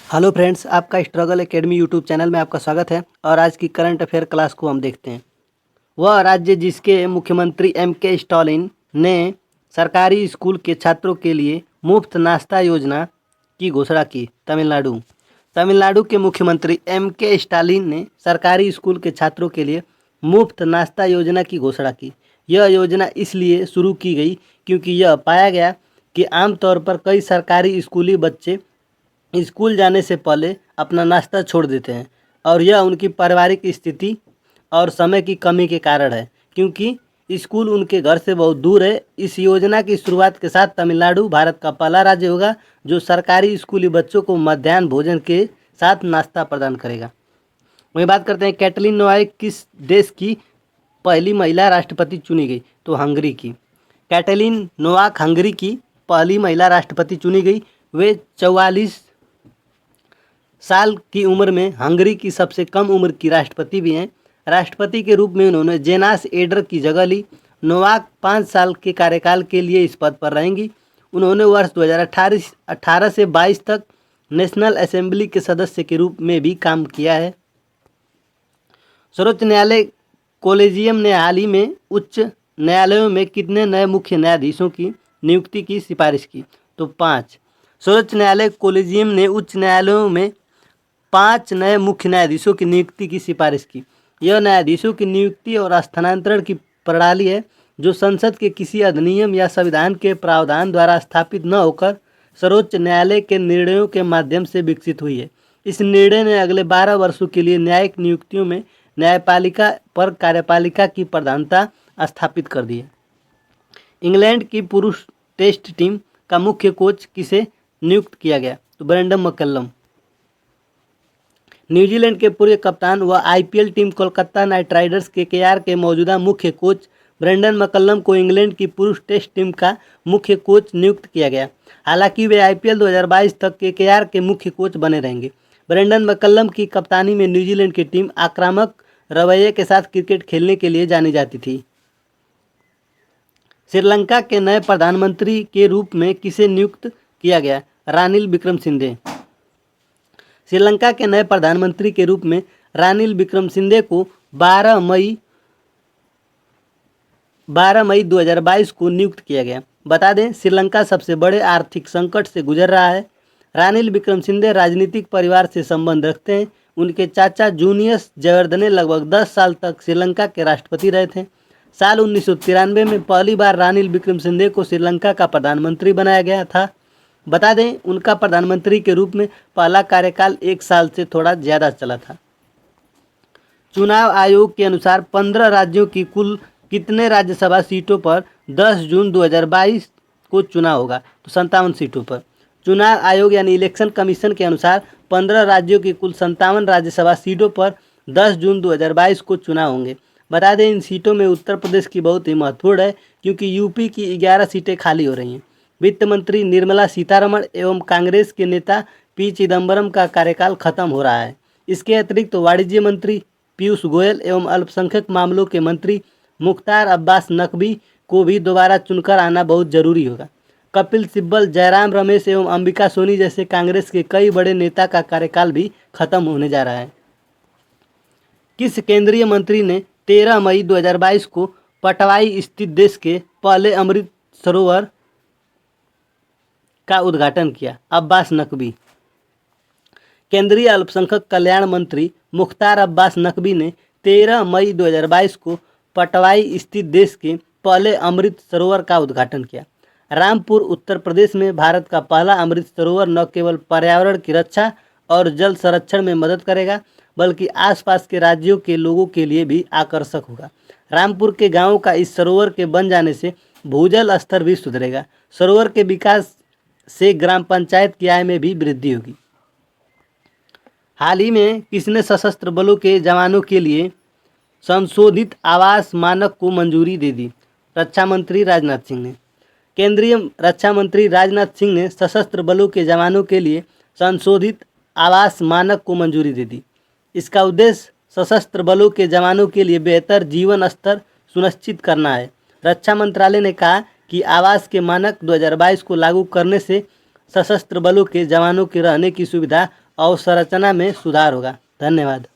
Hello friends, आपका struggle academy YouTube channel में आपका स्वागत है। और आज की करंट अफेयर क्लास को हम देखते हैं। वह राज्य जिसके मुख्यमंत्री के स्टालिन ने सरकारी स्कूल के छात्रों के लिए मुफ्त नाश्ता योजना की घोषणा की। तमिलनाडु। तमिलनाडु के मुख्यमंत्री के स्टालिन ने सरकारी स्कूल के छात्रों के लिए मुफ्त नाश्ता योजना की घोषणा की। यह योजना इसलिए शुरू की गई क्योंकि यह पाया गया कि आमतौर पर कई सरकारी स्कूली बच्चे स्कूल जाने से पहले अपना नाश्ता छोड़ देते हैं और यह उनकी पारिवारिक स्थिति और समय की कमी के कारण है, क्योंकि स्कूल उनके घर से बहुत दूर है। इस योजना की शुरुआत के साथ तमिलनाडु भारत का पहला राज्य होगा जो सरकारी स्कूली बच्चों को मध्याह्न भोजन के साथ नाश्ता प्रदान करेगा। वहीं बात करते हैं, कैटलिन नोआई किस देश की पहली महिला राष्ट्रपति चुनी गई? तो हंगरी की। कैटलिन नोवाक हंगरी की पहली महिला राष्ट्रपति चुनी गई। वे 44 साल की उम्र में हंगरी की सबसे कम उम्र की राष्ट्रपति भी हैं। राष्ट्रपति के रूप में उन्होंने जेनास एडर की जगह ली। नोवाक 5 साल के कार्यकाल के लिए इस पद पर रहेंगी। उन्होंने वर्ष 2018 से 22 तक नेशनल असेंबली के सदस्य के रूप में भी काम किया है। सर्वोच्च न्यायालय कोलेजियम ने हाल ही में उच्च न्यायालयों में कितने नए मुख्य न्यायाधीशों की नियुक्ति की सिफारिश की? तो 5। सर्वोच्च न्यायालय कोलेजियम ने उच्च न्यायालयों में 5 नए मुख्य न्यायाधीशों की नियुक्ति की सिफारिश की। यह न्यायाधीशों की नियुक्ति और स्थानांतरण की प्रणाली है जो संसद के किसी अधिनियम या संविधान के प्रावधान द्वारा स्थापित न होकर सर्वोच्च न्यायालय के निर्णयों के माध्यम से विकसित हुई है। इस निर्णय ने अगले 12 वर्षों के लिए न्यायिक नियुक्तियों में न्यायपालिका पर कार्यपालिका की प्रधानता स्थापित कर दी है। इंग्लैंड की पुरुष टेस्ट टीम का मुख्य कोच किसे नियुक्त किया गया? तो ब्रेंडन मैकलम। न्यूजीलैंड के पूर्व कप्तान व IPL team Kolkata night Riders KKR के मौजूदा मुख्य कोच ब्रेंडन मैकलम को इंग्लैंड की पुरुष टेस्ट टीम का मुख्य कोच नियुक्त किया गया। हालांकि वे आईपीएल 2022 तक केकेआर के मुख्य कोच बने रहेंगे। ब्रेंडन मैकलम की कप्तानी में न्यूजीलैंड की टीम आक्रामक रवैये के साथ क्रिकेट खेलने के लिए जानी जाती थी। श्रीलंका के नए प्रधानमंत्री के रूप में किसे नियुक्त किया गया? रानिल विक्रमसिंघे। श्रीलंका के नए प्रधानमंत्री के रूप में रानिल विक्रमसिंघे को 12 मई 2022 को नियुक्त किया गया। बता दें, श्रीलंका सबसे बड़े आर्थिक संकट से गुजर रहा है। रानिल विक्रमसिंघे राजनीतिक परिवार से संबंध रखते हैं। उनके चाचा जूनियस जयवर्धने लगभग 10 साल तक श्रीलंका के राष्ट्रपति रहे थे। साल 1993 में पहली बार रानिल विक्रमसिंघे को श्रीलंका का प्रधानमंत्री बनाया गया था। बता दें, उनका प्रधानमंत्री के रूप में पहला कार्यकाल 1 साल से थोड़ा ज़्यादा चला था। चुनाव आयोग के अनुसार 15 राज्यों की कुल कितने राज्यसभा सीटों पर 10 जून 2022 को चुनाव होगा? तो 57 सीटों पर। चुनाव आयोग यानी इलेक्शन कमीशन के अनुसार 15 राज्यों की कुल 57 राज्यसभा सीटों पर 10 जून 2022 को चुनाव होंगे। बता दें, इन सीटों में उत्तर प्रदेश की बहुत ही महत्वपूर्ण है क्योंकि यूपी की 11 सीटें खाली हो रही हैं। वित्त मंत्री निर्मला सीतारमण एवं कांग्रेस के नेता पी चिदम्बरम का कार्यकाल खत्म हो रहा है। इसके अतिरिक्त तो वाणिज्य मंत्री पीयूष गोयल एवं अल्पसंख्यक मामलों के मंत्री मुख्तार अब्बास नकवी को भी दोबारा चुनकर आना बहुत जरूरी होगा। कपिल सिब्बल, जयराम रमेश एवं अंबिका सोनी जैसे कांग्रेस के कई बड़े नेता का कार्यकाल भी खत्म होने जा रहा है। किस केंद्रीय मंत्री ने 13 मई 2022 को पटवाई स्थित देश के पहले अमृत सरोवर का उद्घाटन किया? अब्बास नकवी। केंद्रीय अल्पसंख्यक कल्याण मंत्री मुख्तार अब्बास नकवी ने 13 मई 2022 को पटवाई स्थित देश के पहले अमृत सरोवर का उद्घाटन किया। रामपुर उत्तर प्रदेश में भारत का पहला अमृत सरोवर न केवल पर्यावरण की रक्षा और जल संरक्षण में मदद करेगा बल्कि आसपास के राज्यों के लोगों के लिए भी आकर्षक होगा। रामपुर के गांवों का इस सरोवर के बन जाने से भूजल स्तर भी सुधरेगा। सरोवर के विकास से ग्राम पंचायत की आय में भी वृद्धि होगी। हाल ही में किसने सशस्त्र बलों के जवानों के लिए संशोधित आवास मानक को मंजूरी दे दी? रक्षा मंत्री राजनाथ सिंह ने। केंद्रीय रक्षा मंत्री राजनाथ सिंह ने सशस्त्र बलों के जवानों के लिए संशोधित आवास मानक को मंजूरी दे दी। इसका उद्देश्य सशस्त्र बलों के जवानों के लिए बेहतर जीवन स्तर सुनिश्चित करना है। रक्षा मंत्रालय ने कहा कि आवास के मानक 2022 को लागू करने से सशस्त्र बलों के जवानों के रहने की सुविधा अवसंरचना में सुधार होगा। धन्यवाद।